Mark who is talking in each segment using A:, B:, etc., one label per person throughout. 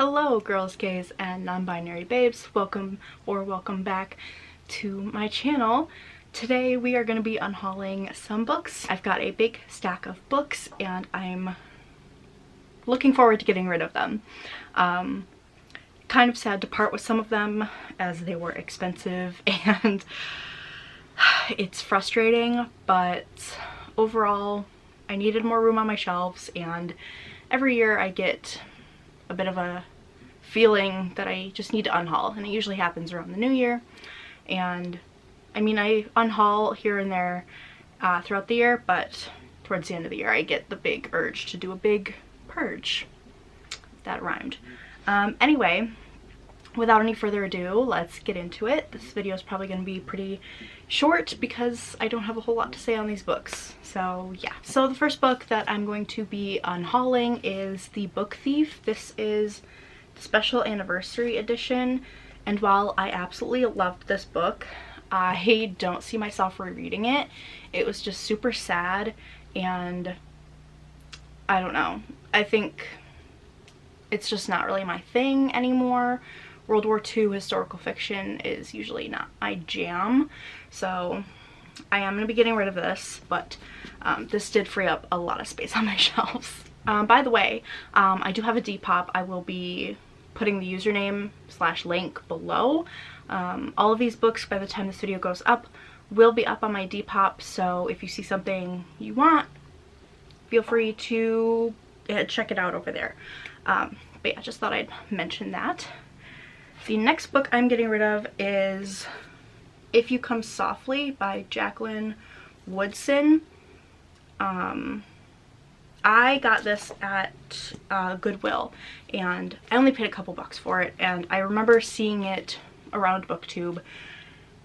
A: Hello girls, gays, and non-binary babes. Welcome back to my channel. Today we are going to be unhauling some books. I've got a big stack of books and I'm looking forward to getting rid of them. Kind of sad to part with some of them as they were expensive and it's frustrating, but overall I needed more room on my shelves, and every year I get a bit of a feeling that I just need to unhaul, and it usually happens around the new year. And I mean, I unhaul here and there throughout the year, but towards the end of the year I get the big urge to do a big purge. That rhymed. Anyway, without any further ado, let's get into it. This video is probably going to be pretty short because I don't have a whole lot to say on these books. So yeah. So the first book that I'm going to be unhauling is The Book Thief. This is the special anniversary edition, and while I absolutely loved this book, I don't see myself rereading it. It was just super sad, and I don't know. I think it's just not really my thing anymore. World War II historical fiction is usually not my jam, so I am going to be getting rid of this, but this did free up a lot of space on my shelves. By the way, I do have a Depop. I will be putting the username / link below. All of these books, by the time this video goes up, will be up on my Depop, so if you see something you want, feel free to check it out over there. But yeah, I just thought I'd mention that. The next book I'm getting rid of is If You Come Softly by Jacqueline Woodson. I got this at Goodwill, and I only paid a couple bucks for it, and I remember seeing it around BookTube,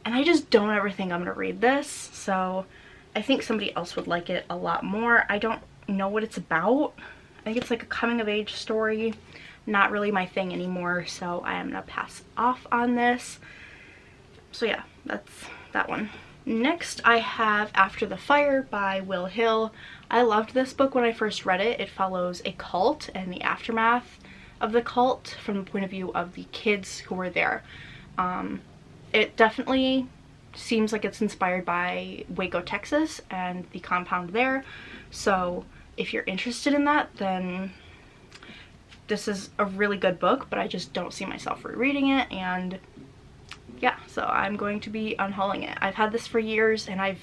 A: and I just don't ever think I'm going to read this, so I think somebody else would like it a lot more. I don't know what it's about. I think it's like a coming-of-age story. Not really my thing anymore, so I am gonna pass off on this. So yeah, that's that one. Next I have After the Fire by Will Hill. I loved this book when I first read it. It follows a cult and the aftermath of the cult from the point of view of the kids who were there. It definitely seems like it's inspired by Waco, Texas and the compound there, so if you're interested in that, then this is a really good book, but I just don't see myself rereading it, and yeah, so I'm going to be unhauling it. I've had this for years and I've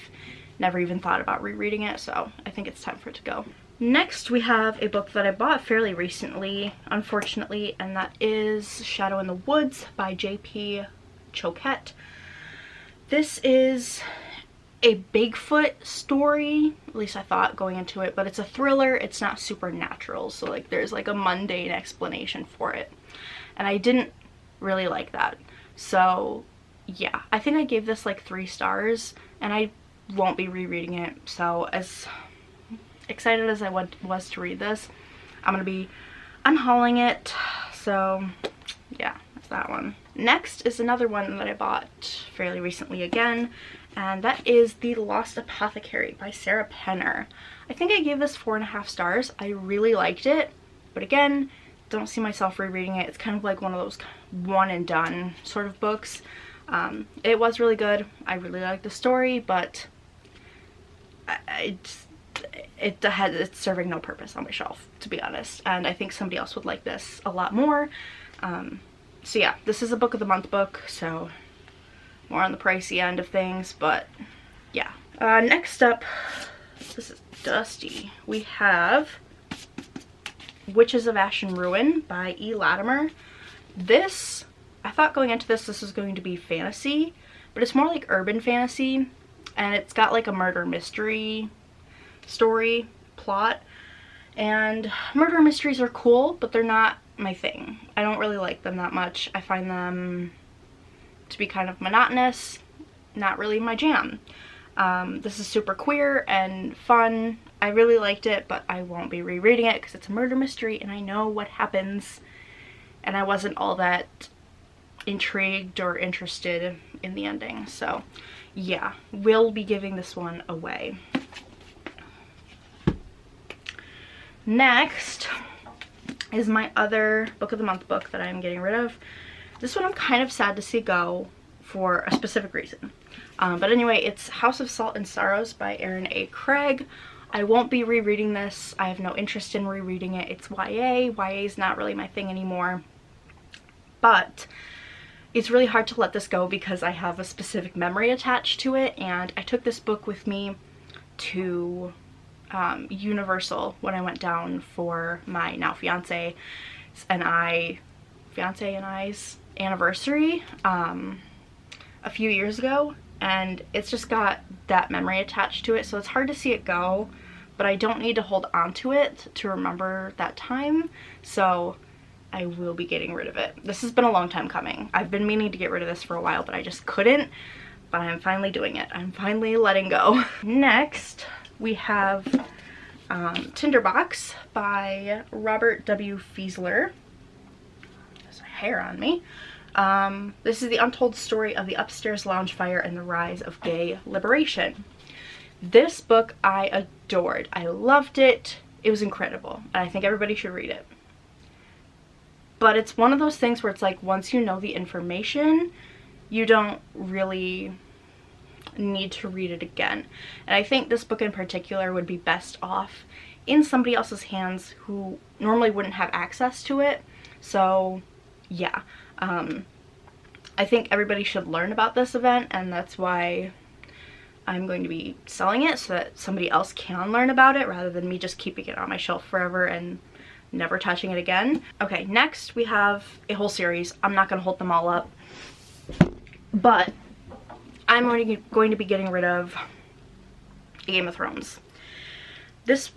A: never even thought about rereading it, so I think it's time for it to go. Next we have a book that I bought fairly recently, unfortunately, and that is Shadow in the Woods by J.P. Chokette. This is a Bigfoot story, at least I thought going into it, but it's a thriller. It's not supernatural, so like there's like a mundane explanation for it, and I didn't really like that. So yeah, I think I gave this like 3 stars, and I won't be rereading it. So as excited as I was to read this, I'm gonna be unhauling it. So yeah, that's that one. Next is another one that I bought fairly recently again, and that is The Lost Apothecary by Sarah Penner. I think I gave this 4.5 stars. I really liked it, but again, don't see myself rereading it. It's kind of like one of those one and done sort of books. It was really good. I really liked the story, but it's serving no purpose on my shelf, to be honest, and I think somebody else would like this a lot more. So yeah, this is a book of the month book, so more on the pricey end of things, but yeah. Next up, this is dusty. We have Witches of Ash and Ruin by E. Latimer. This, I thought going into this was going to be fantasy, but it's more like urban fantasy, and it's got like a murder mystery story plot, and murder mysteries are cool, but they're not my thing. I don't really like them that much. I find them to be kind of monotonous, not really my jam. This is super queer and fun. I really liked it, but I won't be rereading it because it's a murder mystery and I know what happens, and I wasn't all that intrigued or interested in the ending. So yeah, we'll be giving this one away. Next, is my other book of the month book that I'm getting rid of. This one I'm kind of sad to see go for a specific reason. But anyway, it's House of Salt and Sorrows by Erin A. Craig. I won't be rereading this. I have no interest in rereading it. It's YA. YA is not really my thing anymore. But it's really hard to let this go because I have a specific memory attached to it, and I took this book with me to Universal when I went down for my now fiance and I's anniversary a few years ago, and it's just got that memory attached to it, so it's hard to see it go, but I don't need to hold on to it to remember that time, so I will be getting rid of it. This has been a long time coming. I've been meaning to get rid of this for a while, but I just couldn't, but I'm finally doing it. I'm finally letting go. Next, we have Tinderbox by Robert W. Fiesler. There's hair on me. This is the untold story of the upstairs lounge fire and the rise of gay liberation. This book I adored. I loved it. It was incredible, and I think everybody should read it. But it's one of those things where it's like, once you know the information, you don't really need to read it again. And I think this book in particular would be best off in somebody else's hands who normally wouldn't have access to it. So yeah, I think everybody should learn about this event, and that's why I'm going to be selling it, so that somebody else can learn about it rather than me just keeping it on my shelf forever and never touching it again. Okay, next we have a whole series. I'm not going to hold them all up, but I'm going to be getting rid of Game of Thrones. This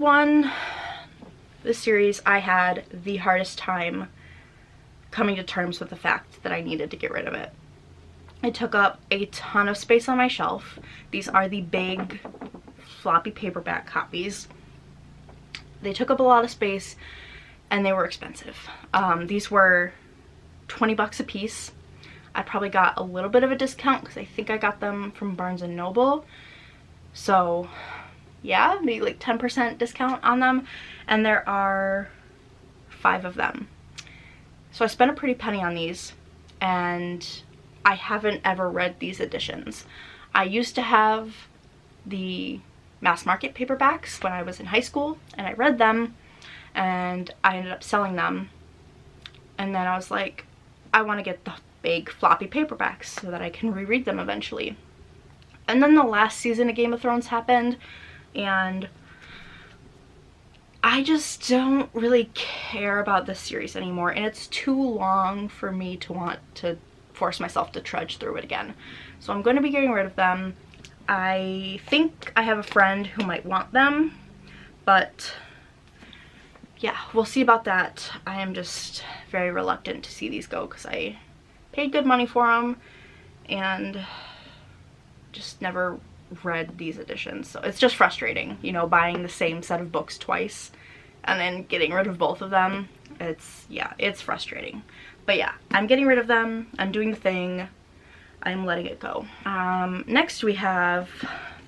A: series, I had the hardest time coming to terms with the fact that I needed to get rid of it. It took up a ton of space on my shelf. These are the big floppy paperback copies. They took up a lot of space, and they were expensive. These were 20 bucks a piece. I probably got a little bit of a discount because I think I got them from Barnes & Noble. So yeah, maybe like 10% discount on them. And there are 5 of them. So I spent a pretty penny on these, and I haven't ever read these editions. I used to have the mass market paperbacks when I was in high school, and I read them, and I ended up selling them. And then I was like, I want to get the big floppy paperbacks so that I can reread them eventually. And then the last season of Game of Thrones happened, and I just don't really care about this series anymore, and it's too long for me to want to force myself to trudge through it again. So I'm going to be getting rid of them. I think I have a friend who might want them, but yeah, we'll see about that. I am just very reluctant to see these go because I paid good money for them and just never read these editions. So it's just frustrating, you know, buying the same set of books twice and then getting rid of both of them. It's frustrating. But yeah, I'm getting rid of them. I'm doing the thing. I'm letting it go. Next we have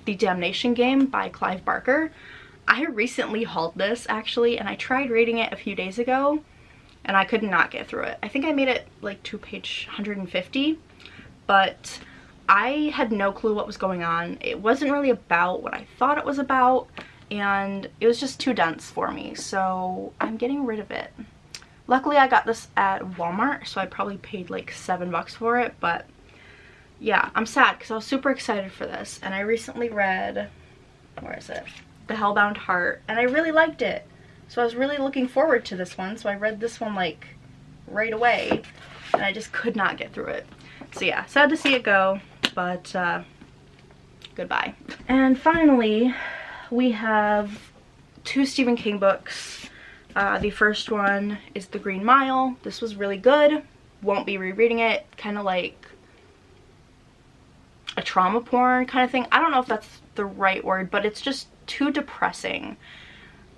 A: The Damnation Game by Clive Barker. I recently hauled this actually, and I tried reading it a few days ago and I could not get through it. I think I made it like to page 150, but I had no clue what was going on. It wasn't really about what I thought it was about, and it was just too dense for me, so I'm getting rid of it. Luckily I got this at Walmart, so I probably paid like $7 for it, but yeah, I'm sad because I was super excited for this, and I recently read, where is it? The Hellbound Heart, and I really liked it. So I was really looking forward to this one, so I read this one like right away, and I just could not get through it. So yeah, sad to see it go, but goodbye. And finally, we have 2 Stephen King books. The first one is The Green Mile. This was really good. Won't be rereading it. Kind of like a trauma porn kind of thing. I don't know if that's the right word, but it's just too depressing.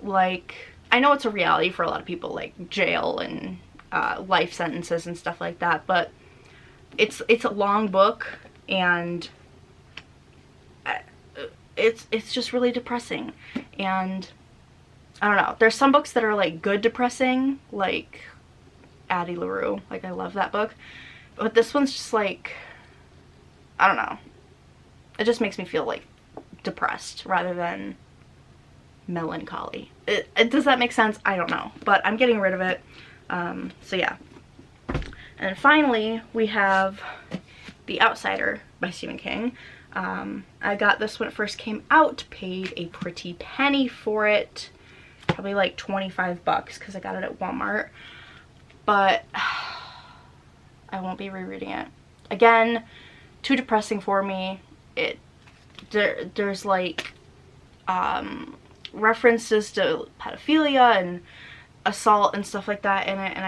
A: Like, I know it's a reality for a lot of people, like jail and life sentences and stuff like that, but it's a long book, and it's just really depressing, and I don't know. There's some books that are like good depressing, like Addie LaRue. Like, I love that book. But this one's just like, I don't know. It just makes me feel like depressed rather than melancholy. Does that make sense? I don't know. But I'm getting rid of it. So yeah. And finally, we have The Outsider by Stephen King. I got this when it first came out, paid a pretty penny for it. Probably like 25 bucks because I got it at Walmart. But I won't be rereading it. Again, too depressing for me. There's like references to pedophilia and assault and stuff like that in it, and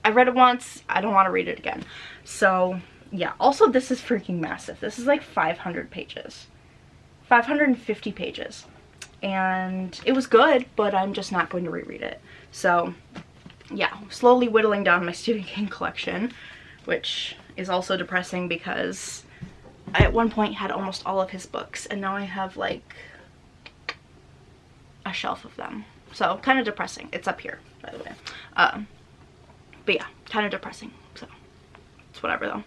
A: I read it once, I don't want to read it again. So yeah, also this is freaking massive. This is like 500 pages. 550 pages. And it was good, but I'm just not going to reread it. So yeah, slowly whittling down my Stephen King collection, which is also depressing because I at one point had almost all of his books, and now I have like a shelf of them. So kind of depressing. It's up here, by the way. But yeah, kind of depressing. So it's whatever though.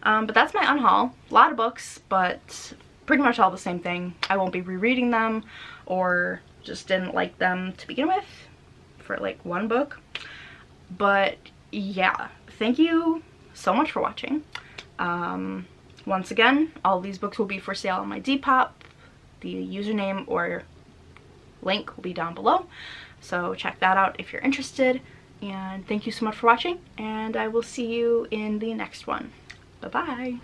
A: But that's my unhaul. A lot of books, but pretty much all the same thing. I won't be rereading them, or just didn't like them to begin with for like one book. But yeah, thank you so much for watching. Once again, all these books will be for sale on my Depop. The username or link will be down below, so check that out if you're interested. And thank you so much for watching, and I will see you in the next one. Bye bye.